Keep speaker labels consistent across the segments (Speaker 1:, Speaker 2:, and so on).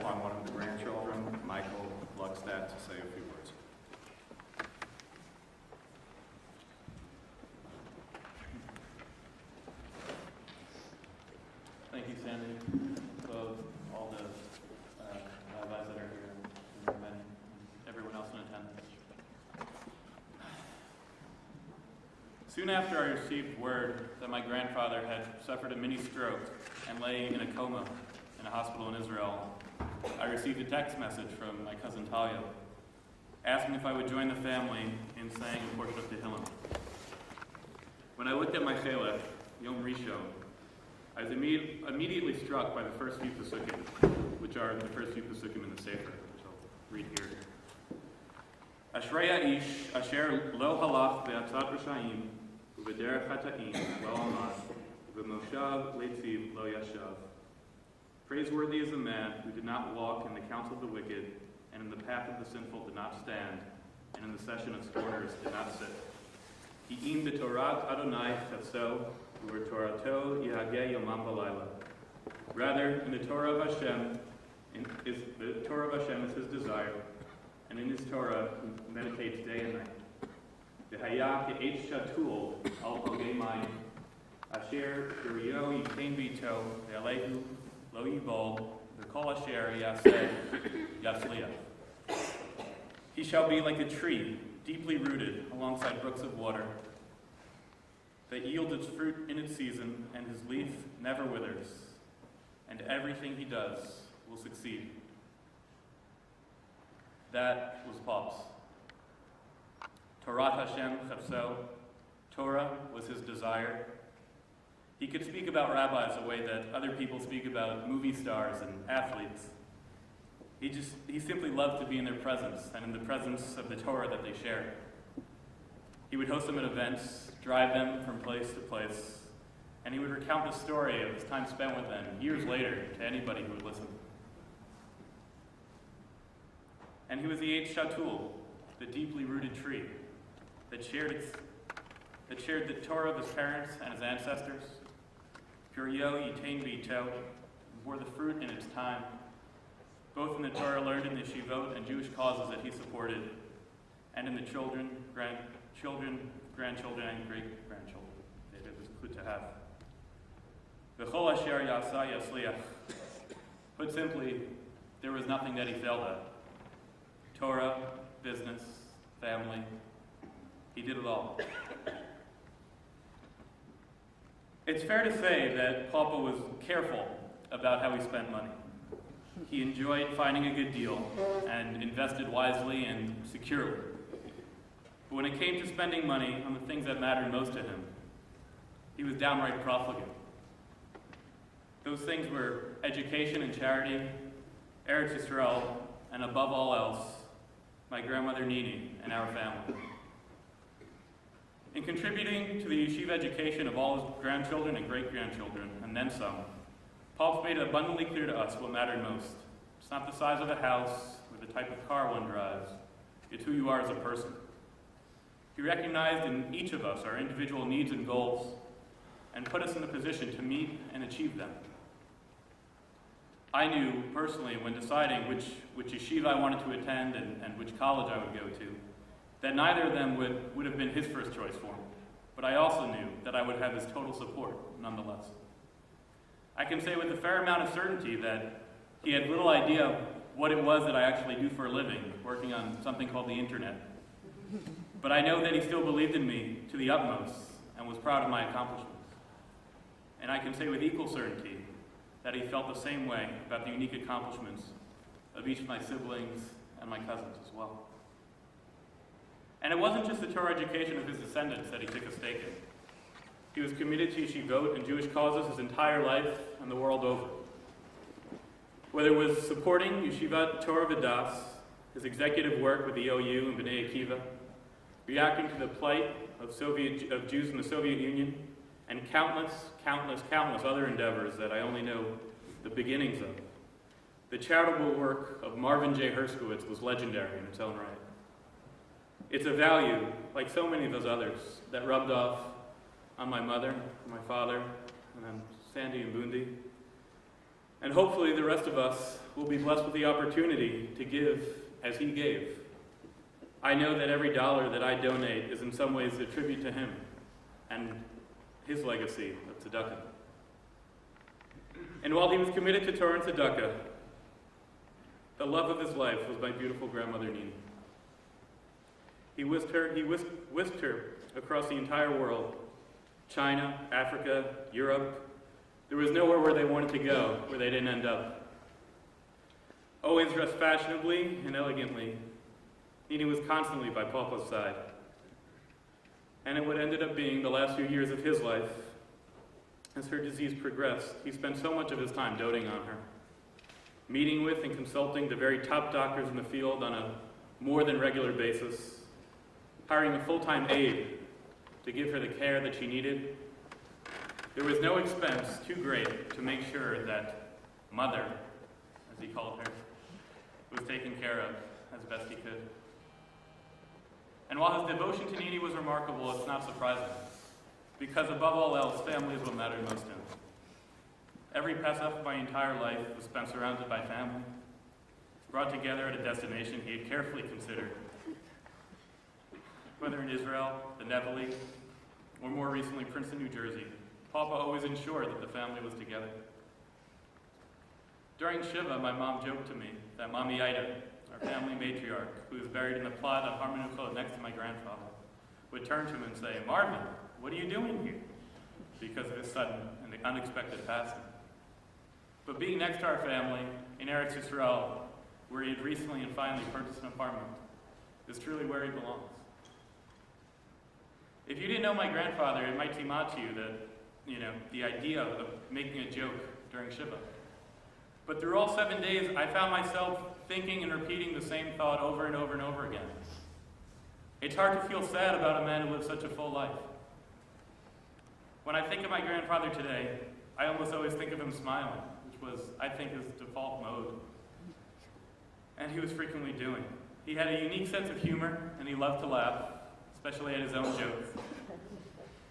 Speaker 1: upon one of the grandchildren, Michael Luckstad, to say a few words.
Speaker 2: Thank you, Sandy. Both all the rabbis that are here, and many, everyone else in attendance. Soon after I received word that my grandfather had suffered a mini stroke and lay in a coma in a hospital in Israel, I received a text message from my cousin Talia, asking if I would join the family in saying a portion of Tehillim. When I looked at my Chelek, Yom Rishon, I was immediately struck by the first few Pesukim, which are the first few Pesukim in the Sefer, which I'll read here. Ashrei ha'ish asher lo halach be'atzat r'sha'im u'b'derech hata'im lo amad u'b'moshav leitziv lo yashav. Praiseworthy is the man who did not walk in the counsel of the wicked, and in the path of the sinful did not stand, and in the session of scorners did not sit. Hi'im b'torat Adonai chatzo, u'v'torato yihageh yomam v'layla. Rather, in the Torah of Hashem, is his desire, and in his Torah he meditates day and night. V'haya ke'etz shatul al pogei mayim, asher yiryo yitein bito ve'alehu lo yibol v'kol asher yaseh yatzliach. He shall be like a tree, deeply rooted alongside brooks of water, that yields its fruit in its season, and his leaf never withers, and everything he does will succeed. That was Pop's. Torat Hashem Chafso, Torah was his desire. He could speak about rabbis the way that other people speak about movie stars and athletes. He simply loved to be in their presence and in the presence of the Torah that they shared. He would host them at events, drive them from place to place, and he would recount the story of his time spent with them years later to anybody who would listen. And he was the Eitz Shatul, the deeply rooted tree that shared the Torah of his parents and his ancestors. Puryo Yitain B'ito, bore the fruit in its time, both in the Torah learned in the Yeshivot and Jewish causes that he supported, and in the children, grandchildren, and great-grandchildren that it was good to have. V'chol asher yasa yasliach. Put simply, there was nothing that he failed at. Torah, business, family, he did it all. It's fair to say that Papa was careful about how he spent money. He enjoyed finding a good deal and invested wisely and securely. But when it came to spending money on the things that mattered most to him, he was downright profligate. Those things were education and charity, Eretz Yisrael, and above all else, my grandmother Nini and our family. In contributing to the yeshiva education of all his grandchildren and great-grandchildren, and then some, Pops made it abundantly clear to us what mattered most. It's not the size of a house or the type of car one drives. It's who you are as a person. He recognized in each of us our individual needs and goals and put us in a position to meet and achieve them. I knew personally when deciding which yeshiva I wanted to attend and which college I would go to, that neither of them would have been his first choice for me. But I also knew that I would have his total support nonetheless. I can say with a fair amount of certainty that he had little idea of what it was that I actually do for a living, working on something called the internet. But I know that he still believed in me to the utmost and was proud of my accomplishments. And I can say with equal certainty that he felt the same way about the unique accomplishments of each of my siblings and my cousins as well. And it wasn't just the Torah education of his descendants that he took a stake in. He was committed to yeshivot and Jewish causes his entire life and the world over. Whether it was supporting Yeshivat Torah V'das, his executive work with the OU and B'nai Akiva, reacting to the plight of Jews in the Soviet Union, and countless other endeavors that I only know the beginnings of. The charitable work of Marvin J. Herskowitz was legendary in its own right. It's a value, like so many of those others, that rubbed off on my mother, my father, and then Sandy and Bundi. And hopefully the rest of us will be blessed with the opportunity to give as he gave. I know that every dollar that I donate is in some ways a tribute to him and his legacy of tzedakah. And while he was committed to Torah and tzedakah, the love of his life was my beautiful grandmother Nina. He whisked her across the entire world, China, Africa, Europe. There was nowhere where they wanted to go where they didn't end up. Always dressed fashionably and elegantly, Nina was constantly by Papa's side. And in what ended up being the last few years of his life, as her disease progressed, he spent so much of his time doting on her, meeting with and consulting the very top doctors in the field on a more than regular basis, hiring a full-time aide to give her the care that she needed. There was no expense too great to make sure that Mother, as he called her, was taken care of as best he could. And while his devotion to Nini was remarkable, it's not surprising, because above all else, family is what mattered most to him. Every Pesach of my entire life was spent surrounded by family, brought together at a destination he had carefully considered. Whether in Israel, the Nepali, or more recently Princeton, New Jersey, Papa always ensured that the family was together. During Shiva, my mom joked to me that Mommy Ida, our family matriarch, who was buried in the plot on Harmon next to my grandfather, would turn to him and say, "Marvin, what are you doing here?" because of his sudden and unexpected passing. But being next to our family in Eretz Yisrael, where he had recently and finally purchased an apartment, is truly where he belongs. If you didn't know my grandfather, it might seem odd to you that, the idea of making a joke during Shiva. But through all 7 days, I found myself thinking and repeating the same thought over and over and over again. It's hard to feel sad about a man who lived such a full life. When I think of my grandfather today, I almost always think of him smiling, which was, I think, his default mode. And he was frequently doing. He had a unique sense of humor, and he loved to laugh, especially at his own jokes.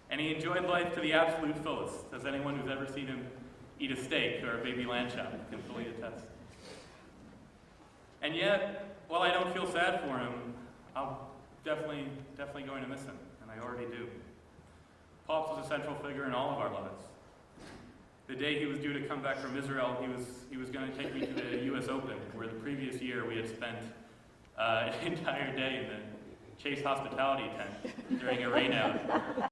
Speaker 2: And he enjoyed life to the absolute fullest, as anyone who's ever seen him eat a steak or a baby lamb chop can fully attest. And yet, while I don't feel sad for him, I'm definitely going to miss him, and I already do. Pops was a central figure in all of our lives. The day he was due to come back from Israel, he was going to take me to the U.S. Open, where the previous year we had spent an entire day in the Chase hospitality tent during a rainout.